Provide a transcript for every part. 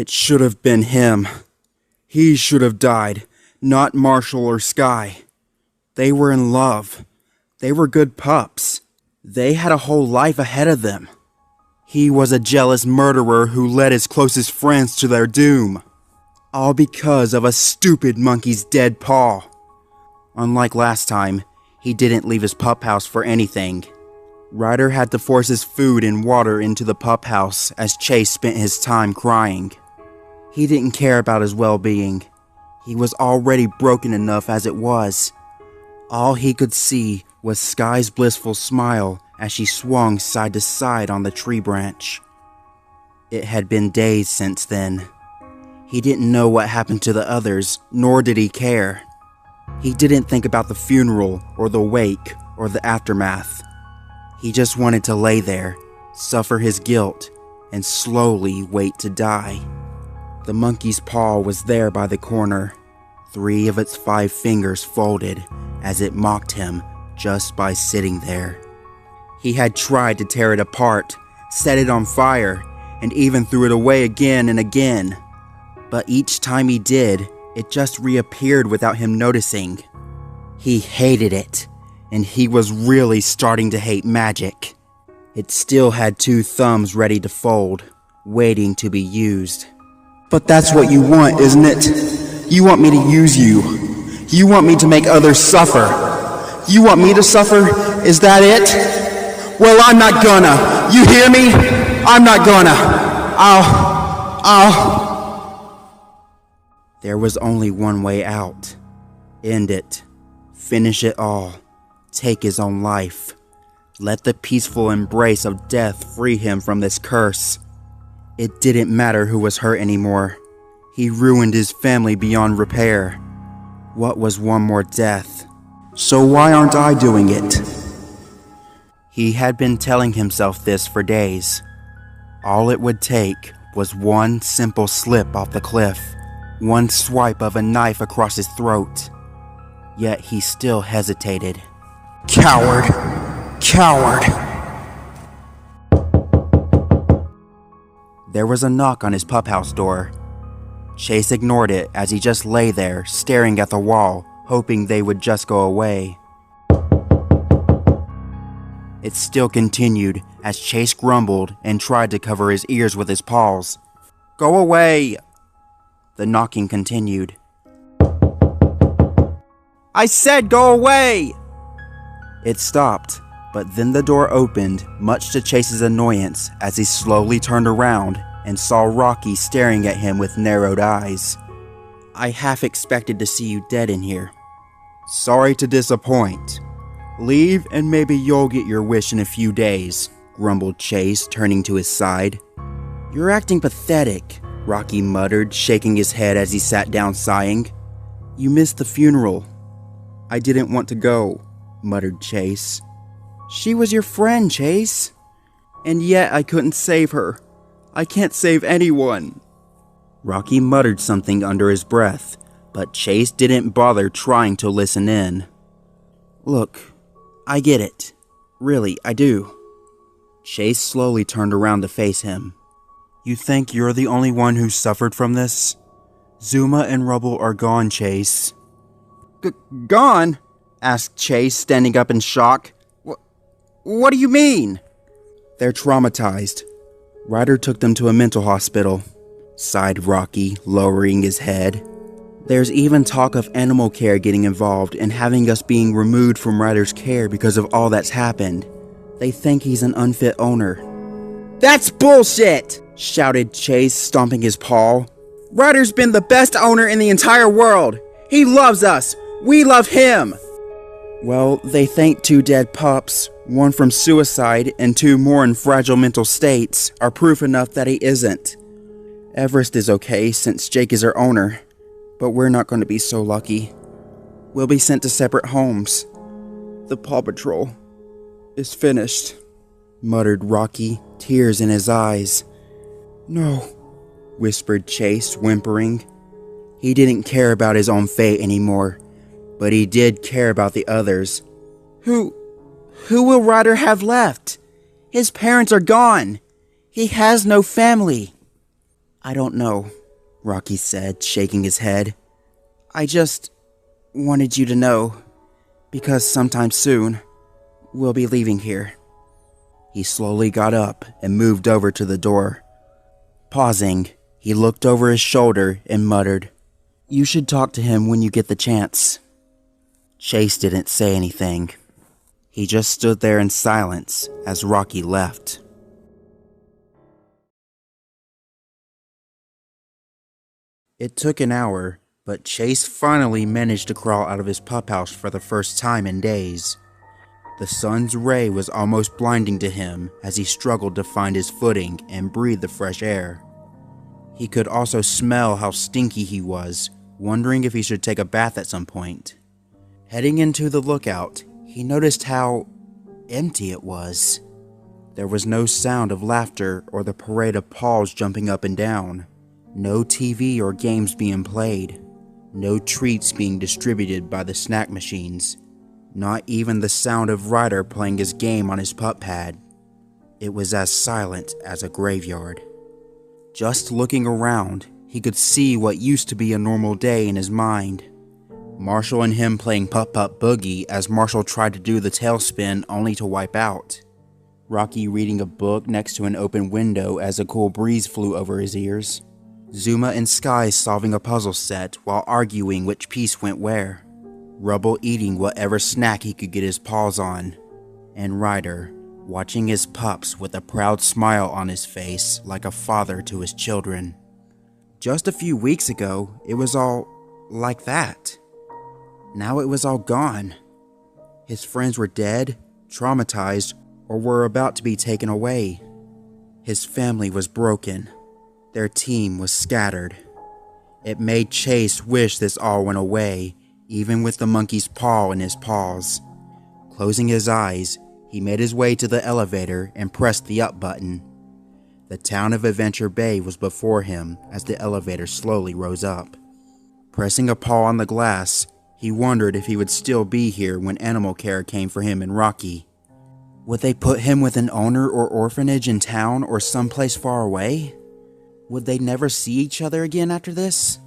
It should have been him. He should have died, not Marshall or Sky. They were in love. They were good pups. They had a whole life ahead of them. He was a jealous murderer who led his closest friends to their doom. All because of a stupid monkey's dead paw. Unlike last time, he didn't leave his pup house for anything. Ryder had to force his food and water into the pup house as Chase spent his time crying. He didn't care about his well-being. He was already broken enough as it was. All he could see was Sky's blissful smile as she swung side to side on the tree branch. It had been days since then. He didn't know what happened to the others, nor did he care. He didn't think about the funeral or the wake or the aftermath. He just wanted to lay there, suffer his guilt, and slowly wait to die. The monkey's paw was there by the corner, 3 of its 5 fingers folded as it mocked him just by sitting there. He had tried to tear it apart, set it on fire, and even threw it away again and again. But each time he did, it just reappeared without him noticing. He hated it, and he was really starting to hate magic. It still had 2 thumbs ready to fold, waiting to be used. But that's what you want, isn't it? You want me to use you. You want me to make others suffer. You want me to suffer? Is that it? Well, I'm not gonna. You hear me? I'm not gonna. I'll... There was only one way out. End it. Finish it all. Take his own life. Let the peaceful embrace of death free him from this curse. It didn't matter who was hurt anymore. He ruined his family beyond repair. What was one more death? So why aren't I doing it? He had been telling himself this for days. All it would take was one simple slip off the cliff. One swipe of a knife across his throat. Yet he still hesitated. Coward! Coward! There was a knock on his pup house door. Chase ignored it as he just lay there, staring at the wall, hoping they would just go away. It still continued as Chase grumbled and tried to cover his ears with his paws. "Go away!" The knocking continued. "I said go away!" It stopped, but then the door opened, much to Chase's annoyance, as he slowly turned around and saw Rocky staring at him with narrowed eyes. "I half expected to see you dead in here." "Sorry to disappoint. Leave and maybe you'll get your wish in a few days," grumbled Chase, turning to his side. "You're acting pathetic," Rocky muttered, shaking his head as he sat down sighing. "You missed the funeral." "I didn't want to go," muttered Chase. "She was your friend, Chase. And yet I couldn't save her. I can't save anyone." Rocky muttered something under his breath, but Chase didn't bother trying to listen in. "Look, I get it. Really, I do." Chase slowly turned around to face him. "You think you're the only one who suffered from this? Zuma and Rubble are gone, Chase." Gone?" asked Chase, standing up in shock. What do you mean?" "They're traumatized. Ryder took them to a mental hospital," sighed Rocky, lowering his head. "There's even talk of animal care getting involved and having us being removed from Ryder's care because of all that's happened. They think he's an unfit owner." "That's bullshit!" shouted Chase, stomping his paw. "Ryder's been the best owner in the entire world. He loves us. We love him." "Well, they think 2 dead pups, 1 from suicide and 2 more in fragile mental states, are proof enough that he isn't. Everest is okay since Jake is our owner, but we're not going to be so lucky. We'll be sent to separate homes. The Paw Patrol is finished," muttered Rocky, tears in his eyes. "No," whispered Chase, whimpering. He didn't care about his own fate anymore, but he did care about the others. Who will Ryder have left? His parents are gone. He has no family." I don't know, Rocky said, shaking his head. I just wanted you to know, because sometime soon, we'll be leaving here. He slowly got up and moved over to the door. Pausing, he looked over his shoulder and muttered, "You should talk to him when you get the chance." Chase didn't say anything. He just stood there in silence as Rocky left. It took an hour, but Chase finally managed to crawl out of his pup house for the first time in days. The sun's ray was almost blinding to him as he struggled to find his footing and breathe the fresh air. He could also smell how stinky he was, wondering if he should take a bath at some point. Heading into the lookout, he noticed how empty it was. There was no sound of laughter or the parade of paws jumping up and down. No TV or games being played. No treats being distributed by the snack machines. Not even the sound of Ryder playing his game on his pup pad. It was as silent as a graveyard. Just looking around, he could see what used to be a normal day in his mind. Marshall and him playing Pup Pup Boogie as Marshall tried to do the tailspin only to wipe out. Rocky reading a book next to an open window as a cool breeze flew over his ears. Zuma and Sky solving a puzzle set while arguing which piece went where. Rubble eating whatever snack he could get his paws on. And Ryder watching his pups with a proud smile on his face like a father to his children. Just a few weeks ago, it was all like that. Now it was all gone. His friends were dead, traumatized, or were about to be taken away. His family was broken. Their team was scattered. It made Chase wish this all went away, even with the monkey's paw in his paws. Closing his eyes, he made his way to the elevator and pressed the up button. The town of Adventure Bay was before him as the elevator slowly rose up. Pressing a paw on the glass, he wondered if he would still be here when animal care came for him and Rocky. Would they put him with an owner or orphanage in town or someplace far away? Would they never see each other again after this?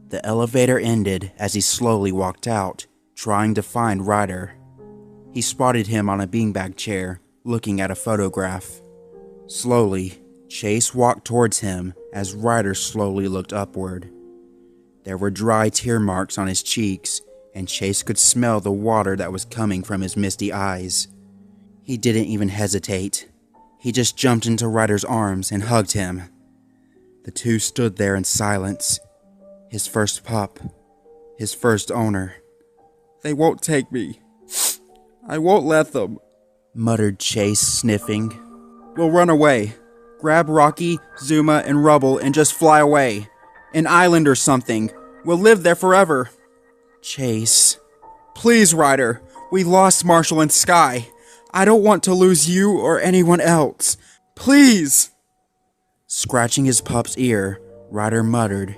The elevator ended as he slowly walked out, trying to find Ryder. He spotted him on a beanbag chair, looking at a photograph. Slowly, Chase walked towards him as Ryder slowly looked upward. There were dry tear marks on his cheeks, and Chase could smell the water that was coming from his misty eyes. He didn't even hesitate. He just jumped into Ryder's arms and hugged him. The two stood there in silence. His first pup. His first owner. "They won't take me. I won't let them," muttered Chase, sniffing. "We'll run away. Grab Rocky, Zuma, and Rubble and just fly away. An island or something. We'll live there forever." "Chase." "Please, Ryder. We lost Marshall and Sky. I don't want to lose you or anyone else. Please." Scratching his pup's ear, Ryder muttered,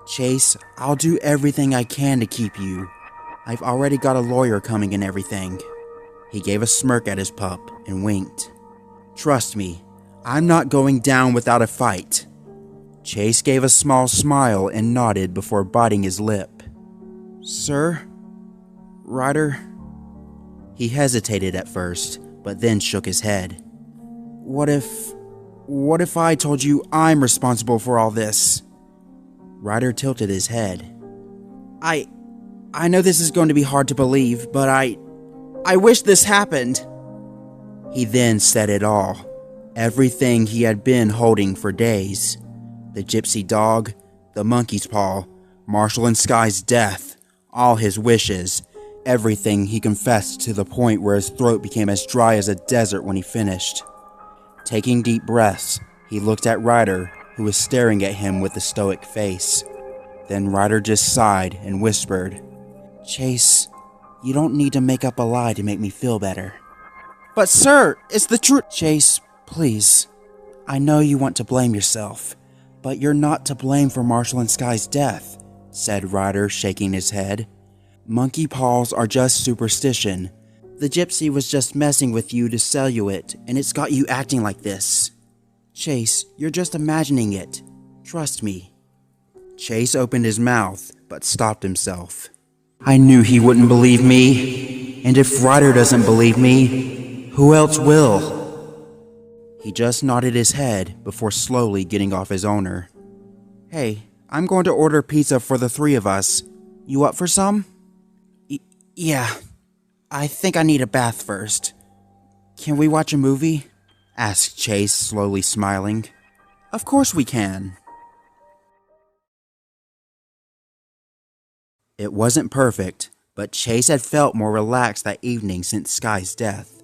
"Chase, I'll do everything I can to keep you. I've already got a lawyer coming and everything." He gave a smirk at his pup and winked. "Trust me, I'm not going down without a fight." Chase gave a small smile and nodded before biting his lip. "Sir? Ryder?" He hesitated at first, but then shook his head. What if I told you I'm responsible for all this?" Ryder tilted his head. I know this is going to be hard to believe, but I wish this happened." He then said it all. Everything he had been holding for days. The gypsy dog, the monkey's paw, Marshall and Sky's death, all his wishes, everything he confessed to the point where his throat became as dry as a desert when he finished. Taking deep breaths, he looked at Ryder, who was staring at him with a stoic face. Then Ryder just sighed and whispered, "Chase, you don't need to make up a lie to make me feel better." "But sir, it's the truth." "Chase, please. I know you want to blame yourself, but you're not to blame for Marshall and Sky's death," said Ryder, shaking his head. "Monkey paws are just superstition. The gypsy was just messing with you to sell you it, and it's got you acting like this. Chase, you're just imagining it. Trust me. Chase opened his mouth, but stopped himself. I knew he wouldn't believe me. And if Ryder doesn't believe me, who else will? He just nodded his head before slowly getting off his owner. Hey, I'm going to order pizza for the three of us. You up for some? Yeah. I think I need a bath first. Can we watch a movie? Asked Chase, slowly smiling. Of course we can. It wasn't perfect, but Chase had felt more relaxed that evening since Sky's death.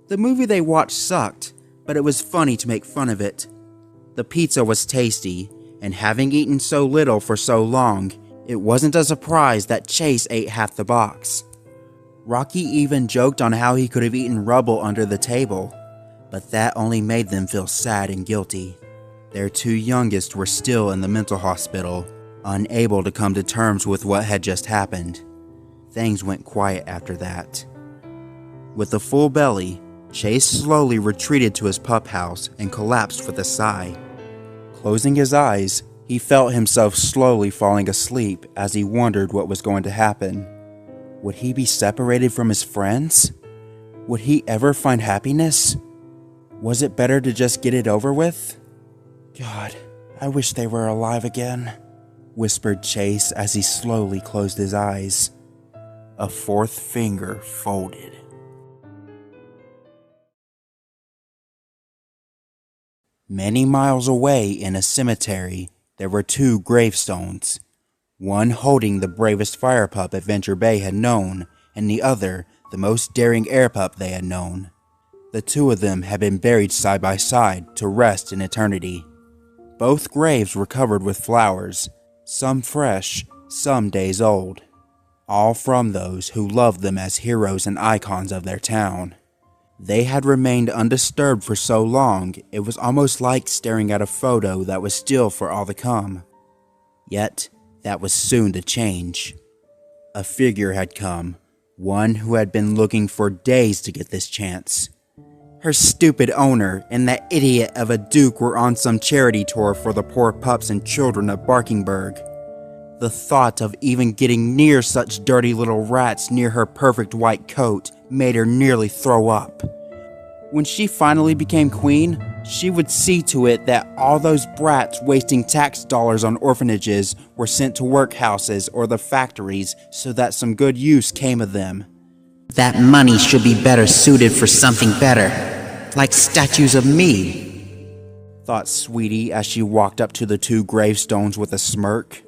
The movie they watched sucked, but it was funny to make fun of it. The pizza was tasty, and having eaten so little for so long, it wasn't a surprise that Chase ate half the box. Rocky even joked on how he could have eaten rubble under the table, but that only made them feel sad and guilty. Their two youngest were still in the mental hospital, unable to come to terms with what had just happened. Things went quiet after that. With a full belly, Chase slowly retreated to his pup house and collapsed with a sigh. Closing his eyes, he felt himself slowly falling asleep as he wondered what was going to happen. Would he be separated from his friends? Would he ever find happiness? Was it better to just get it over with? God, I wish they were alive again, whispered Chase as he slowly closed his eyes. A fourth finger folded. Many miles away in a cemetery, there were two gravestones. One holding the bravest fire pup Adventure Bay had known, and the other the most daring air pup they had known. The two of them had been buried side by side to rest in eternity. Both graves were covered with flowers, some fresh, some days old, all from those who loved them as heroes and icons of their town. They had remained undisturbed for so long, it was almost like staring at a photo that was still for all to come. Yet, that was soon to change. A figure had come, one who had been looking for days to get this chance. Her stupid owner and that idiot of a Duke were on some charity tour for the poor pups and children of Barkingburg. The thought of even getting near such dirty little rats near her perfect white coat made her nearly throw up. When she finally became queen, she would see to it that all those brats wasting tax dollars on orphanages were sent to workhouses or the factories so that some good use came of them. That money should be better suited for something better, like statues of me, thought Sweetie as she walked up to the two gravestones with a smirk.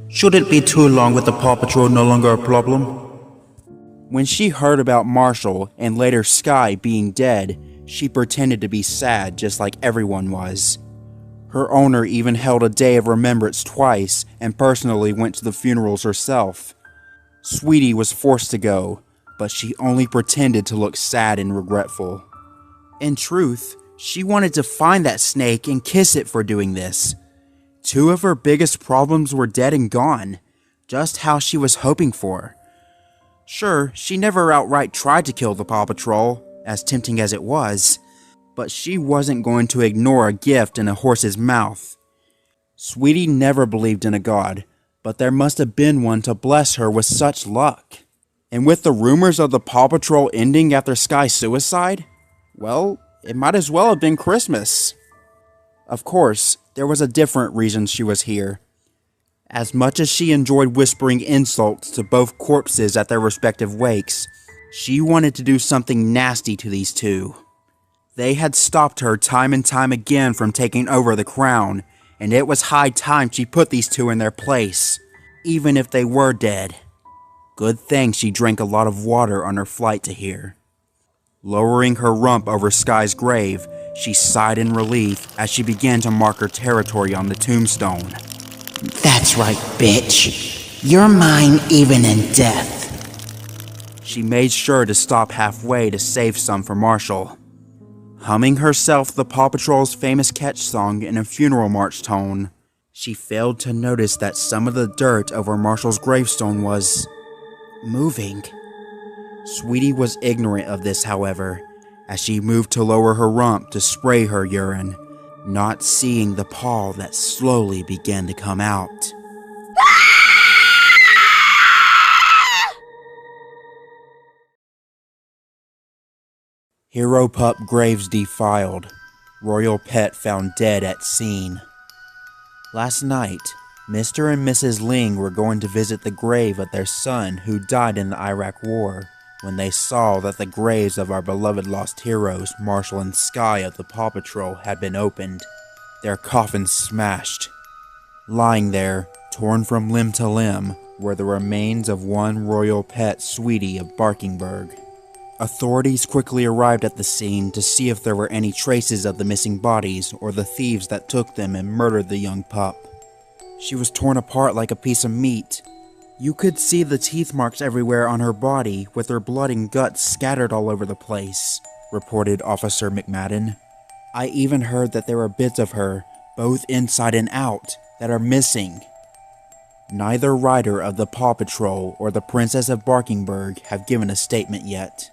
Should it be too long with the Paw Patrol no longer a problem? When she heard about Marshall and later Sky being dead, she pretended to be sad just like everyone was. Her owner even held a day of remembrance twice and personally went to the funerals herself. Sweetie was forced to go, but she only pretended to look sad and regretful. In truth, she wanted to find that snake and kiss it for doing this. Two of her biggest problems were dead and gone, just how she was hoping for. Sure, she never outright tried to kill the Paw Patrol, as tempting as it was, but she wasn't going to ignore a gift in a horse's mouth. Sweetie never believed in a god, but there must have been one to bless her with such luck. And with the rumors of the Paw Patrol ending after Sky's suicide, well, it might as well have been Christmas. Of course, there was a different reason she was here. As much as she enjoyed whispering insults to both corpses at their respective wakes, she wanted to do something nasty to these two. They had stopped her time and time again from taking over the crown, and it was high time she put these two in their place, even if they were dead. Good thing she drank a lot of water on her flight to here. Lowering her rump over Sky's grave, she sighed in relief as she began to mark her territory on the tombstone. That's right, bitch. You're mine even in death. She made sure to stop halfway to save some for Marshall. Humming herself the Paw Patrol's famous catch song in a funeral march tone, she failed to notice that some of the dirt over Marshall's gravestone was moving. Sweetie was ignorant of this, however, as she moved to lower her rump to spray her urine. not seeing the paw that slowly began to come out. Hero pup graves defiled. Royal pet found dead at scene. Last night, Mr. and Mrs. Ling were going to visit the grave of their son who died in the Iraq War when they saw that the graves of our beloved lost heroes, Marshall and Sky of the Paw Patrol, had been opened, their coffins smashed. Lying there, torn from limb to limb, were the remains of one royal pet, Sweetie of Barkingburg. Authorities quickly arrived at the scene to see if there were any traces of the missing bodies or the thieves that took them and murdered the young pup. She was torn apart like a piece of meat. You could see the teeth marks everywhere on her body, with her blood and guts scattered all over the place, reported Officer McMadden. I even heard that there are bits of her, both inside and out, that are missing. Neither rider of the Paw Patrol or the Princess of Barkingburg have given a statement yet.